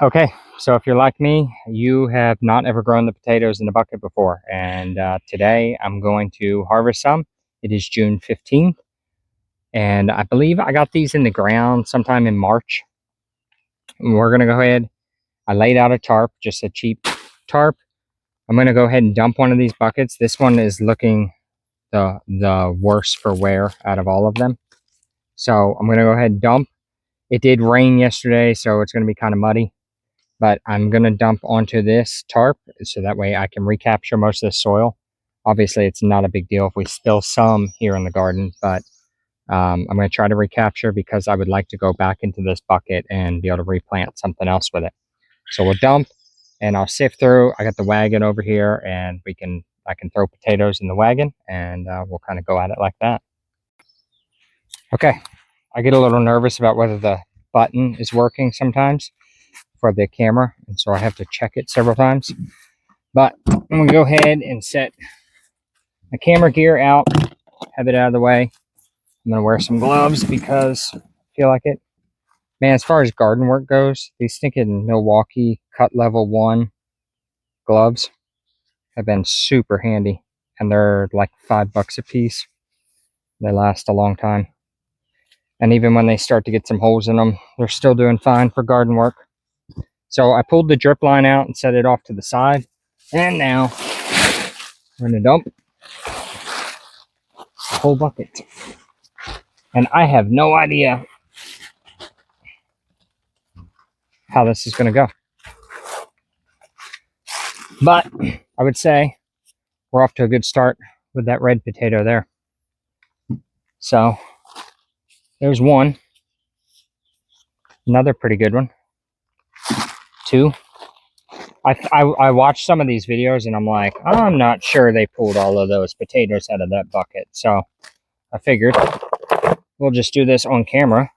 Okay, so if you're like me, you have not ever grown the potatoes in a bucket before, and today I'm going to harvest some. It is June 15th, and I believe I got these in the ground sometime in March. And we're going to go ahead. I laid out a tarp, just a cheap tarp. I'm going to go ahead and dump one of these buckets. This one is looking the worst for wear out of all of them. So I'm going to go ahead and dump. It did rain yesterday, so it's going to be kind of muddy. But I'm going to dump onto this tarp so that way I can recapture most of the soil. Obviously, it's not a big deal if we spill some here in the garden, but I'm going to try to recapture because I would like to go back into this bucket and be able to replant something else with it. So we'll dump and I'll sift through. I got the wagon over here and I can throw potatoes in the wagon and we'll kind of go at it like that. Okay, I get a little nervous about whether the button is working sometimes for the camera, and so I have to check it several times. But I'm gonna go ahead and set the camera gear out, have it out of the way. I'm gonna wear some gloves because I feel like it. Man, as far as garden work goes, these stinking Milwaukee cut level 1 gloves have been super handy, and they're like $5 a piece. They last a long time, and even when they start to get some holes in them, they're still doing fine for garden work. So I pulled the drip line out and set it off to the side, and now we're gonna dump the whole bucket. And I have no idea how this is gonna go, but I would say we're off to a good start with that red potato there. So there's one, another pretty good one, two. I watched some of these videos and I'm like, I'm not sure they pulled all of those potatoes out of that bucket. So I figured we'll just do this on camera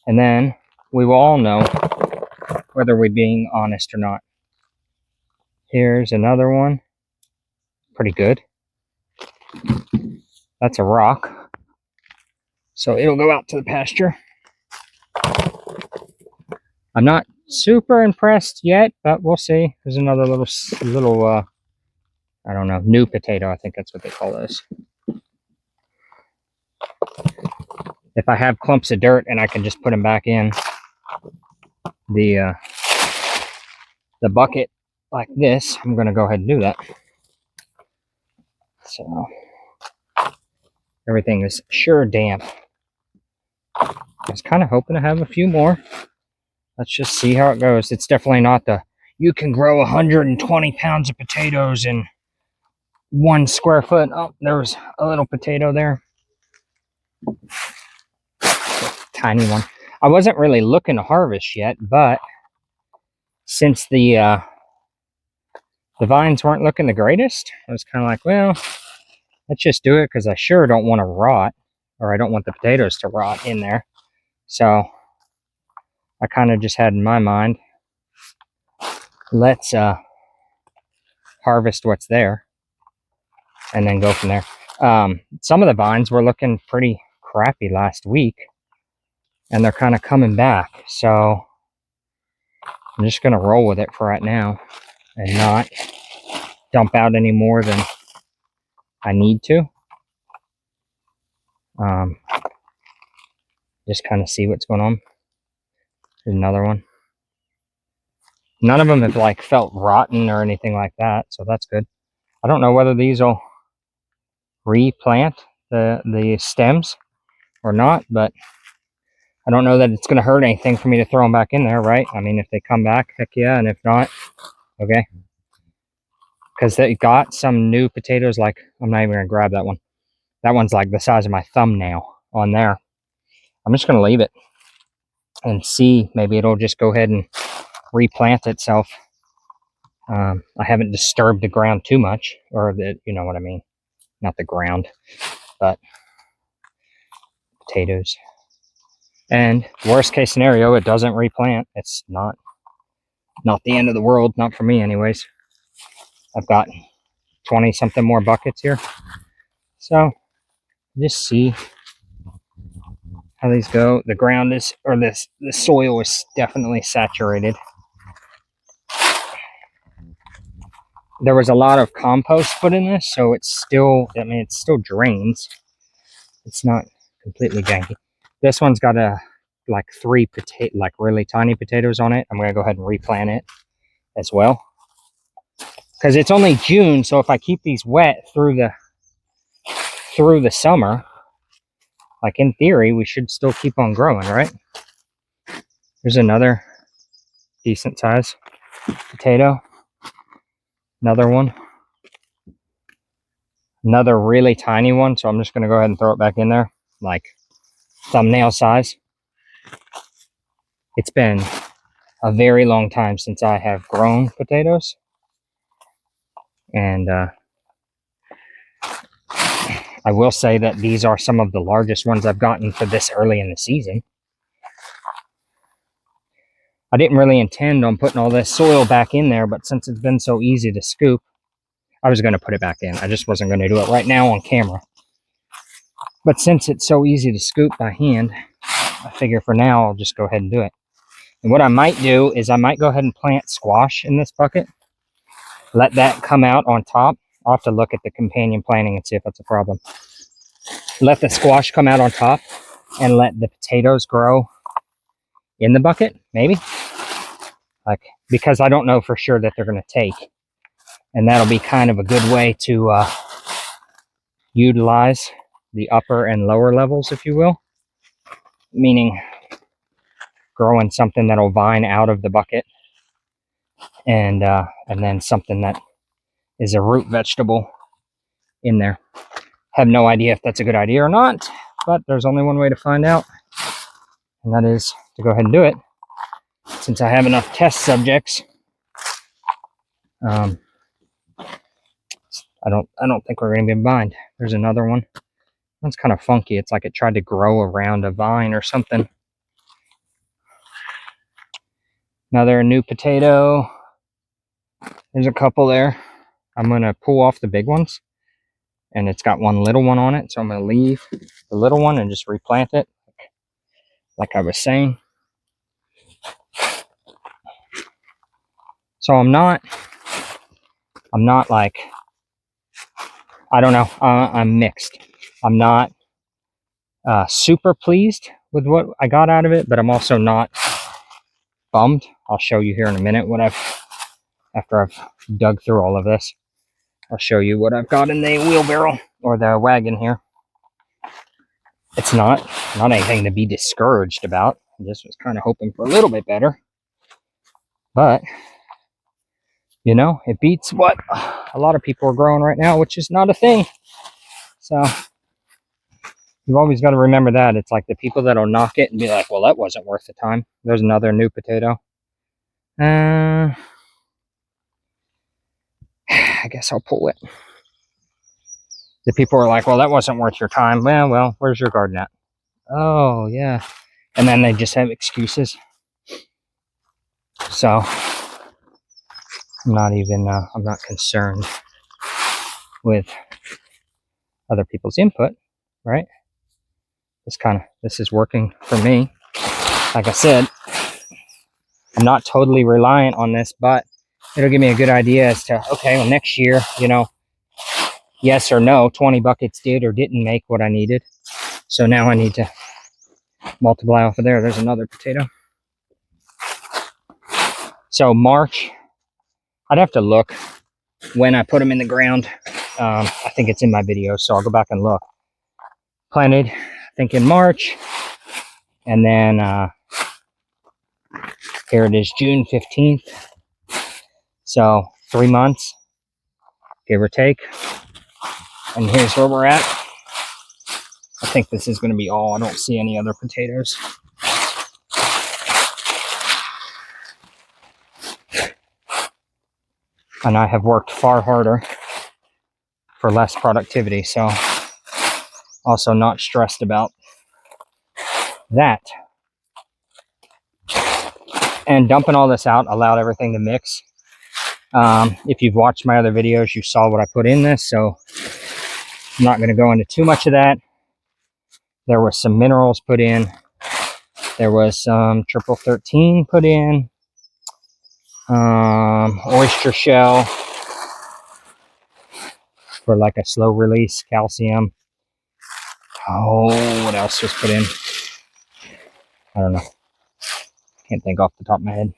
and then we will all know whether we're being honest or not. Here's another one. Pretty good. That's a rock. So it'll go out to the pasture. I'm not super impressed yet, but we'll see. There's another little I don't know, new potato. I think that's what they call those. If I have clumps of dirt and I can just put them back in the bucket like this, I'm going to go ahead and do that. So everything is sure damp. I was kind of hoping to have a few more. Let's just see how it goes. It's definitely not the you can grow 120 pounds of potatoes in 1 square foot. Oh, there was a little potato there. Tiny one. I wasn't really looking to harvest yet, but since the vines weren't looking the greatest, I was kind of like, well, let's just do it because I sure don't want to rot, or I don't want the potatoes to rot in there. So I kind of just had in my mind, let's harvest what's there and then go from there. Some of the vines were looking pretty crappy last week and they're kind of coming back. So I'm just going to roll with it for right now and not dump out any more than I need to. Just kind of see what's going on. There's another one. None of them have like felt rotten or anything like that, so that's good. I don't know whether these will replant the stems or not, but I don't know that it's going to hurt anything for me to throw them back in there, right? I mean, if they come back, heck yeah, and if not, okay. Because they got some new potatoes, like, I'm not even going to grab that one. That one's like the size of my thumbnail on there. I'm just going to leave it and see. Maybe it'll just go ahead and replant itself. I haven't disturbed the ground too much, or you know what I mean. Not the ground, but potatoes. And worst case scenario, it doesn't replant. It's not the end of the world, not for me anyways. I've got 20 something more buckets here. So just see how these go. The ground is, or the soil is definitely saturated. There was a lot of compost put in this, so it's still, I mean, it still drains. It's not completely janky. This one's got like 3 potato, like really tiny potatoes on it. I'm gonna go ahead and replant it as well, because it's only June. So if I keep these wet through the summer, like in theory, we should still keep on growing, right? There's another decent size potato. Another one. Another really tiny one. So I'm just gonna go ahead and throw it back in there, like thumbnail size. It's been a very long time since I have grown potatoes, and I will say that these are some of the largest ones I've gotten for this early in the season. I didn't really intend on putting all this soil back in there, but since it's been so easy to scoop, I was going to put it back in. I just wasn't going to do it right now on camera. But since it's so easy to scoop by hand, I figure for now I'll just go ahead and do it. And what I might do is I might go ahead and plant squash in this bucket. Let that come out on top. I'll have to look at the companion planting and see if that's a problem. Let the squash come out on top and let the potatoes grow in the bucket, maybe. Like, because I don't know for sure that they're going to take. And that'll be kind of a good way to utilize the upper and lower levels, if you will. Meaning growing something that'll vine out of the bucket, and then something that is a root vegetable in there. Have no idea if that's a good idea or not, but there's only one way to find out, and that is to go ahead and do it. Since I have enough test subjects, I don't think we're going to be behind. There's another one. That's kind of funky. It's like it tried to grow around a vine or something. Another new potato. There's a couple there. I'm going to pull off the big ones, and it's got one little one on it, so I'm going to leave the little one and just replant it, like I was saying. So I'm not like, I don't know, I'm mixed. I'm not super pleased with what I got out of it, but I'm also not bummed. I'll show you here in a minute what after I've dug through all of this, I'll show you what I've got in the wheelbarrow or the wagon here. It's not anything to be discouraged about. I just was kind of hoping for a little bit better, but you know, it beats what a lot of people are growing right now, which is not a thing. So you've always got to remember that. It's like the people that'll knock it and be like, well, that wasn't worth the time. There's another new potato. I guess I'll pull it. The people are like, well, that wasn't worth your time. Well, where's your garden at? Oh, yeah. And then they just have excuses. So I'm not concerned with other people's input, right? This is working for me. Like I said, I'm not totally reliant on this, but it'll give me a good idea as to, okay, well, next year, you know, yes or no, 20 buckets did or didn't make what I needed. So now I need to multiply off of there. There's another potato. So March, I'd have to look when I put them in the ground. I think it's in my video, so I'll go back and look. Planted, I think in March, and then here it is, June 15th. So 3 months, give or take. And here's where we're at. I think this is going to be all. I don't see any other potatoes. And I have worked far harder for less productivity, so also not stressed about that. And dumping all this out allowed everything to mix. If you've watched my other videos, you saw what I put in this, so I'm not going to go into too much of that. There was some minerals put in. There was some triple 13 put in. Oyster shell for like a slow release calcium. Oh, what else was put in? I don't know. Can't think off the top of my head.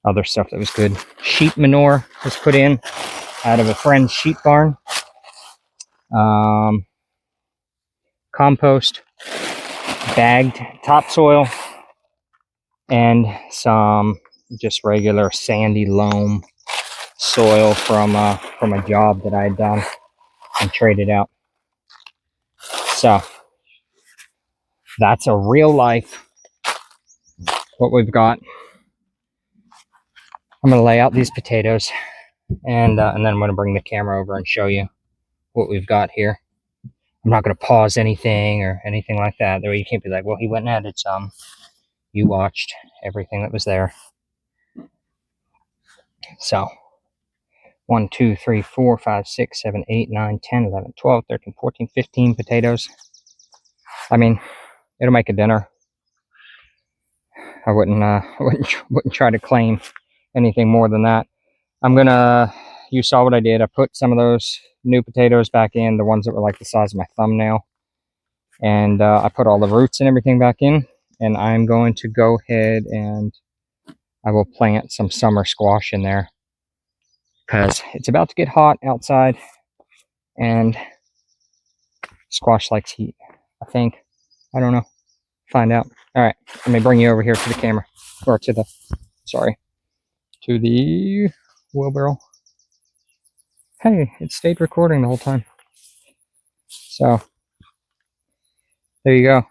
Other stuff that was good. Sheep manure was put in out of a friend's sheep barn. Compost, bagged topsoil, and some just regular sandy loam soil from a job that I had done and traded out. So that's a real life what we've got. I'm going to lay out these potatoes, and then I'm going to bring the camera over and show you what we've got here. I'm not going to pause anything or anything like that. That way you can't be like, well, he went and added some. You watched everything that was there. So 1, 2, 3, 4, 5, 6, 7, 8, 9, 10, 11, 12, 13, 14, 15 potatoes. I mean, it'll make a dinner. I wouldn't try to claim anything more than that. You saw what I did. I put some of those new potatoes back in, the ones that were like the size of my thumbnail. And I put all the roots and everything back in. And I'm going to go ahead and I will plant some summer squash in there, because it's about to get hot outside and squash likes heat, I think. I don't know. Find out. All right, let me bring you over here to the camera, or to the, sorry, to the wheelbarrow. Hey, it stayed recording the whole time. So there you go.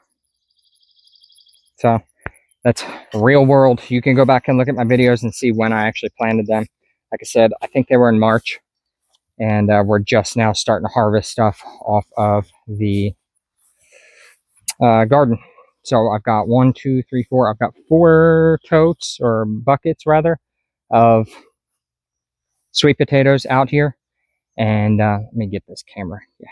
So that's real world. You can go back and look at my videos and see when I actually planted them. Like I said, I think they were in March, and we're just now starting to harvest stuff off of the garden. So I've got 1, 2, 3, 4. I've got 4 totes, or buckets rather, of sweet potatoes out here. And let me get this camera. Yeah.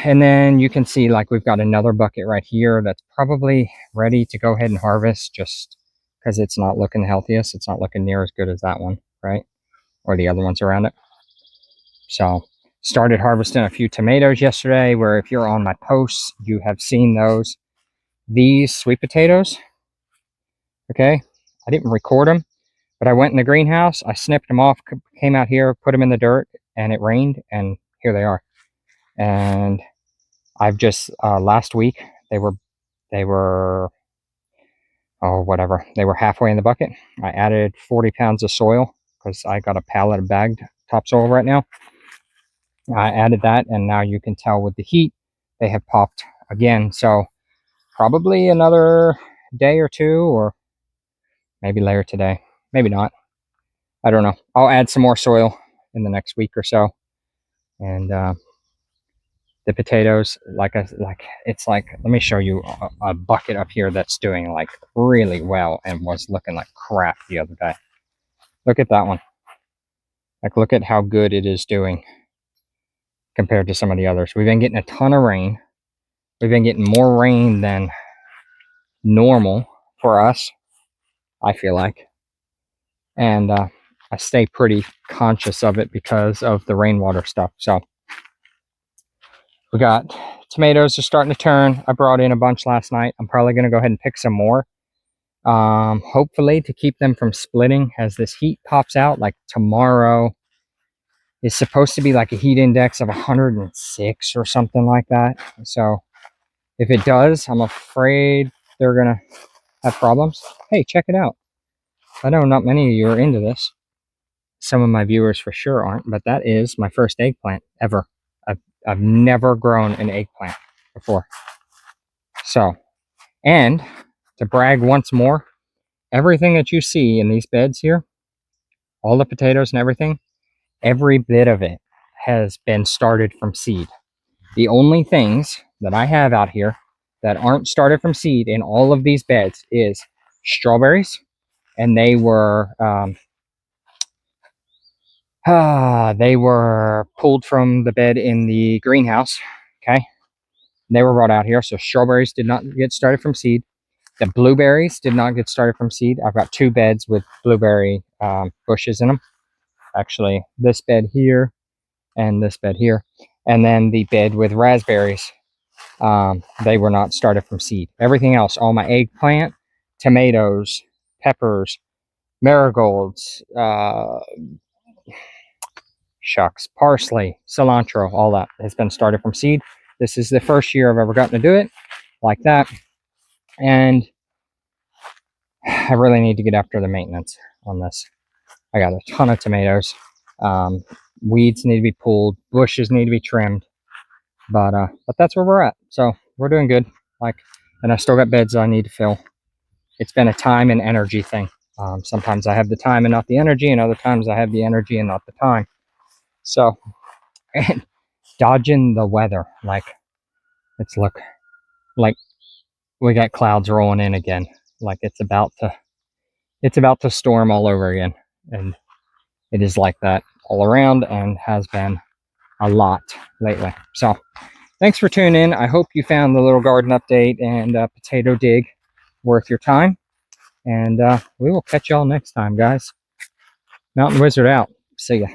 And then you can see, like, we've got another bucket right here that's probably ready to go ahead and harvest, just because it's not looking the healthiest. It's not looking near as good as that one, right? Or the other ones around it. So started harvesting a few tomatoes yesterday, where if you're on my posts, you have seen those. These sweet potatoes, okay, I didn't record them, but I went in the greenhouse, I snipped them off, came out here, put them in the dirt, and it rained, and here they are. And I've just last week they were oh, whatever, they were halfway in the bucket. I added 40 pounds of soil, because I got a pallet of bagged topsoil right now. I added that, and now you can tell with the heat they have popped again. So probably another day or two, or maybe later today, maybe not, I don't know. I'll add some more soil in the next week or so. And the potatoes, it's like, let me show you a bucket up here that's doing like really well and was looking like crap the other day. Look at that one. Like, look at how good it is doing compared to some of the others. We've been getting a ton of rain. We've been getting more rain than normal for us, I feel like. And I stay pretty conscious of it because of the rainwater stuff. So we got tomatoes are starting to turn. I brought in a bunch last night. I'm probably going to go ahead and pick some more. Hopefully to keep them from splitting as this heat pops out. Like tomorrow is supposed to be like a heat index of 106 or something like that. So if it does, I'm afraid they're going to have problems. Hey, check it out. I know not many of you are into this. Some of my viewers for sure aren't, but that is my first eggplant ever. I've never grown an eggplant before. So, and to brag once more, everything that you see in these beds here, all the potatoes and everything, every bit of it has been started from seed. The only things that I have out here that aren't started from seed in all of these beds is strawberries, and they were pulled from the bed in the greenhouse. Okay, They were brought out here. So strawberries did not get started from seed. The blueberries did not get started from seed. I've got 2 beds with blueberry bushes in them. Actually, this bed here and this bed here. And then the bed with raspberries, they were not started from seed. Everything else, all my eggplant, tomatoes, peppers, marigolds, parsley, cilantro, all that has been started from seed. This is the first year I've ever gotten to do it like that. And I really need to get after the maintenance on this. I got a ton of tomatoes. Weeds need to be pulled, bushes need to be trimmed, but that's where we're at. So we're doing good. And I still got beds I need to fill. It's been a time and energy thing. Sometimes I have the time and not the energy, and other times I have the energy and not the time. So, and dodging the weather, it's like we got clouds rolling in again, like it's about to storm all over again, and it is like that all around and has been a lot lately. So thanks for tuning in. I hope you found the little garden update and potato dig worth your time, and we will catch y'all next time, guys. Mountain Wizard out. See ya.